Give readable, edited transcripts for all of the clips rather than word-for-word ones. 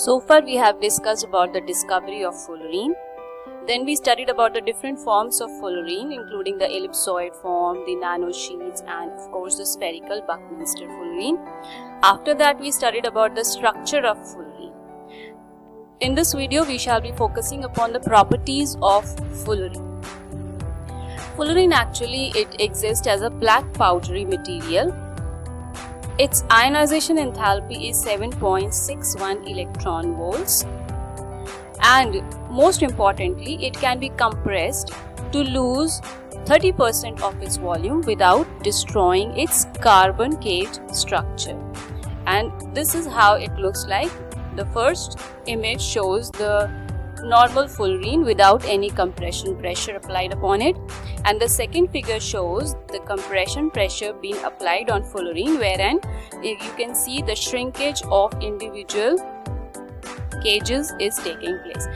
So far we have discussed about the discovery of fullerene. Then we studied about the different forms of fullerene, including the ellipsoid form, the nanosheets, and of course the spherical Buckminster fullerene. After that we studied about the structure of fullerene. In this video we shall be focusing upon the properties of fullerene. Fullerene actually it exists as a black powdery material. Its ionization enthalpy is 7.61 electron volts, and most importantly it can be compressed to lose 30% of its volume without destroying its carbon cage structure. And this is how it looks like. The first image shows the normal fullerene without any compression pressure applied upon it, and the second figure shows the compression pressure being applied on fullerene, wherein you can see the shrinkage of individual cages is taking place.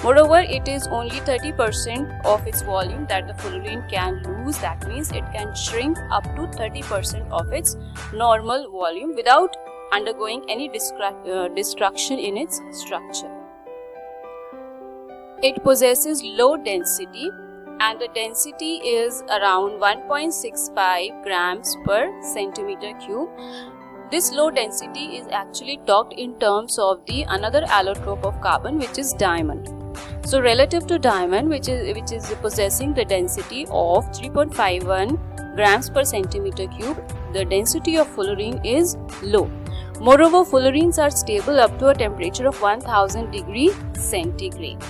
Moreover, it is only 30% of its volume that the fullerene can lose. That means it can shrink up to 30% of its normal volume without undergoing any destruction in its structure. It possesses low density, and the density is around 1.65 grams per centimeter cube. This low density is actually talked in terms of the another allotrope of carbon, which is diamond. So relative to diamond, which is possessing the density of 3.51 grams per centimeter cube, the density of fullerene is low. Moreover, fullerenes are stable up to a temperature of 1000 degrees centigrade.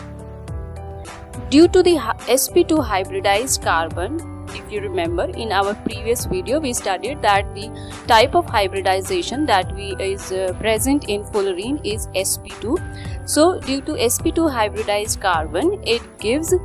Due to the sp2 hybridized carbon, if you remember in our previous video we studied that the type of hybridization that is present in fullerene is sp2. So due to sp2 hybridized carbon, it gives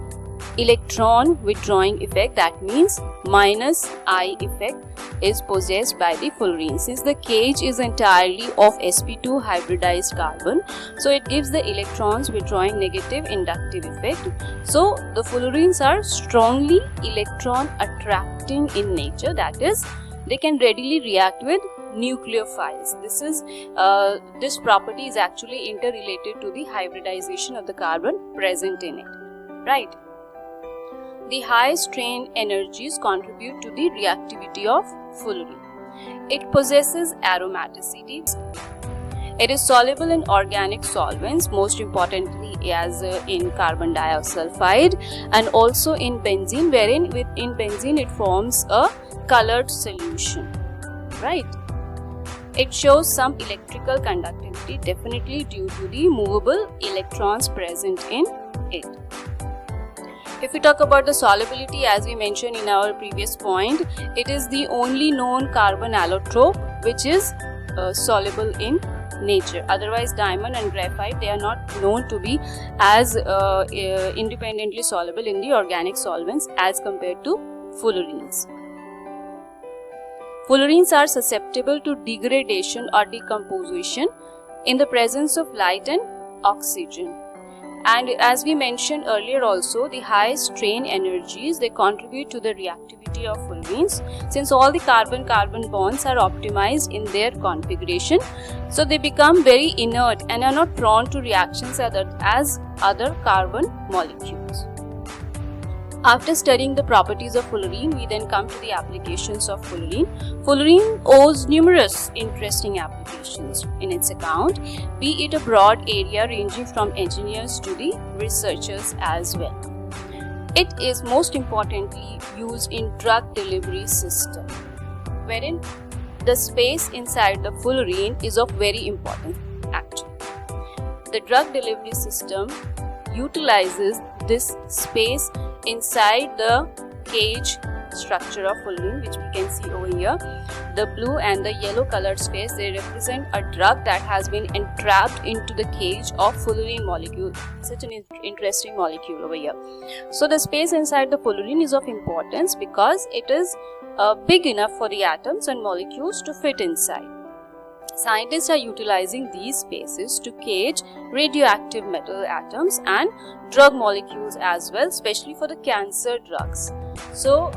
electron withdrawing effect. That means minus I effect is possessed by the fullerene. Since the cage is entirely of sp2 hybridized carbon, so it gives the electrons withdrawing negative inductive effect. So the fullerenes are strongly electron attracting in nature, that is they can readily react with nucleophiles. This property is actually interrelated to the hybridization of the carbon present in it, right? The high strain energies contribute to the reactivity of fullerene. It possesses aromaticity. It is soluble in organic solvents, most importantly as in carbon disulfide, and also in benzene, wherein in benzene it forms a colored solution, right? It shows some electrical conductivity, definitely due to the movable electrons present in it. If we talk about the solubility, as we mentioned in our previous point, it is the only known carbon allotrope which is soluble in nature. Otherwise, diamond and graphite, they are not known to be as independently soluble in the organic solvents as compared to fullerenes. Fullerenes are susceptible to degradation or decomposition in the presence of light and oxygen. And as we mentioned earlier also, the high strain energies, they contribute to the reactivity of fullerenes. Since all the carbon-carbon bonds are optimized in their configuration, so they become very inert and are not prone to reactions as other carbon molecules. After studying the properties of fullerene, we then come to the applications of fullerene. Fullerene owes numerous interesting applications in its account, be it a broad area ranging from engineers to the researchers as well. It is most importantly used in drug delivery system, wherein the space inside the fullerene is of very importance actually. The drug delivery system utilizes this space inside the cage structure of fullerene, which we can see over here. The blue and the yellow colored space, they represent a drug that has been entrapped into the cage of fullerene molecule. Such an interesting molecule over here. So the space inside the fullerene is of importance because it is big enough for the atoms and molecules to fit inside. Scientists are utilizing these spaces to cage radioactive metal atoms and drug molecules as well, especially for the cancer drugs. So,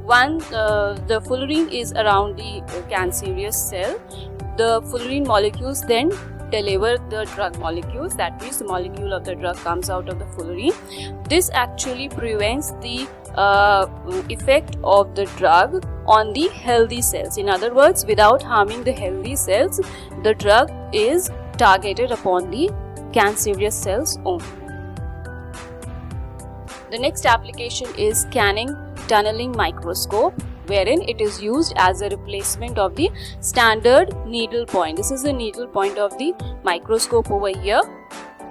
the fullerene is around the cancerous cell. The fullerene molecules then deliver the drug molecules, that means the molecule of the drug comes out of the fullerene. This actually prevents the effect of the drug on the healthy cells. In other words, without harming the healthy cells, the drug is targeted upon the cancerous cells only. The next application is scanning tunneling microscope, wherein it is used as a replacement of the standard needle point. This is the needle point of the microscope over here,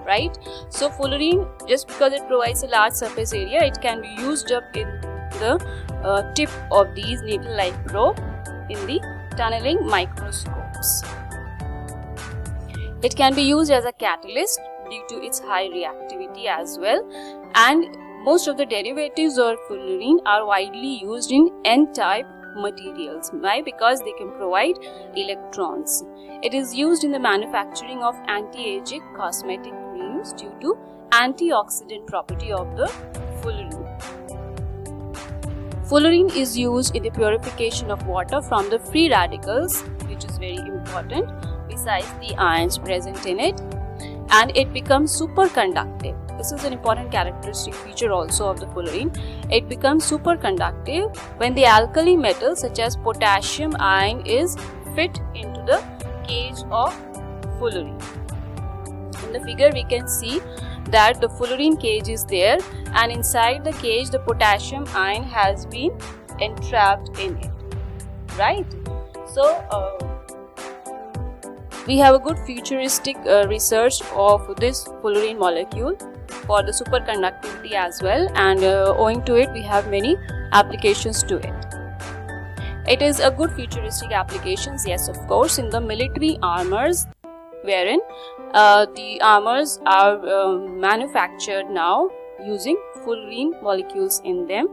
right? So fullerene, just because it provides a large surface area, it can be used up in the tip of these needle-like probe in the tunneling microscopes. It can be used as a catalyst due to its high reactivity as well, and most of the derivatives of fullerene are widely used in N-type materials. Why? Because they can provide electrons. It is used in the manufacturing of anti-aging cosmetic creams due to antioxidant property of the fullerene. Fullerene is used in the purification of water from the free radicals, which is very important, besides the ions present in it, and it becomes superconductive. This is an important characteristic feature also of the fullerene. It becomes superconductive when the alkali metal such as potassium ion is fit into the cage of fullerene. In the figure we can see that the fullerene cage is there, and inside the cage the potassium ion has been entrapped in it, right? So we have a good futuristic research of this fullerene molecule for the superconductivity as well, and owing to it we have many applications to it. It is a good futuristic applications, yes, of course, in the military armors, wherein the armors are manufactured now using fullerene molecules in them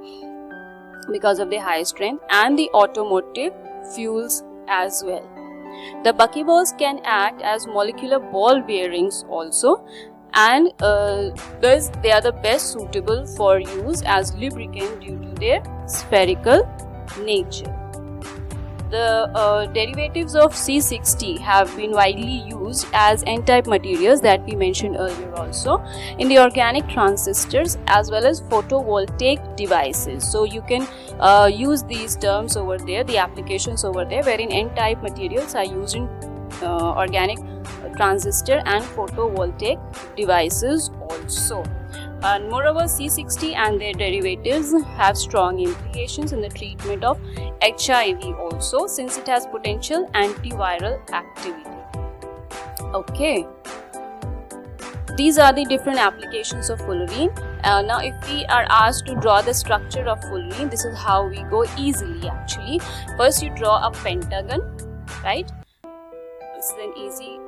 because of their high strength, and the automotive fuels as well. The buckyballs can act as molecular ball bearings also, and thus they are the best suitable for use as lubricant due to their spherical nature. The derivatives of C60 have been widely used as N-type materials that we mentioned earlier also in the organic transistors as well as photovoltaic devices. So you can use these terms over there, the applications over there, wherein N-type materials are used in organic transistor and photovoltaic devices also. And moreover, C60 and their derivatives have strong implications in the treatment of HIV also, since it has potential antiviral activity. Okay, these are the different applications of fullerene. Now if we are asked to draw the structure of fullerene, this is how we go easily actually. First you draw a pentagon, right? This is an easy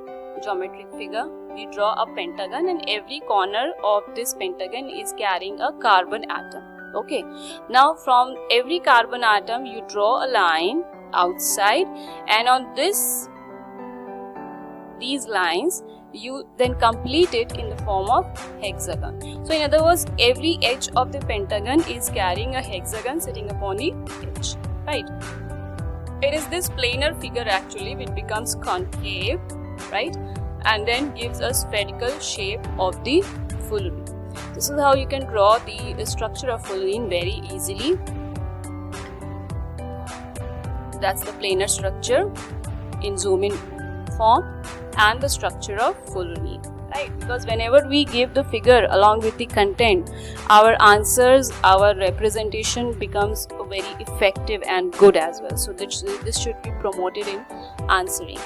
geometric figure. We draw a pentagon, and every corner of this pentagon is carrying a carbon atom. Okay, now from every carbon atom you draw a line outside, and on these lines you then complete it in the form of hexagon. So in other words, every edge of the pentagon is carrying a hexagon sitting upon the edge, right? It is this planar figure actually which becomes concave, right, and then gives a spherical shape of the fullerene. This is how you can draw the structure of fullerene very easily. That's the planar structure in zoom in form and the structure of fullerene, right? Because whenever we give the figure along with the content, our answers, our representation becomes very effective and good as well. So this should be promoted in answering.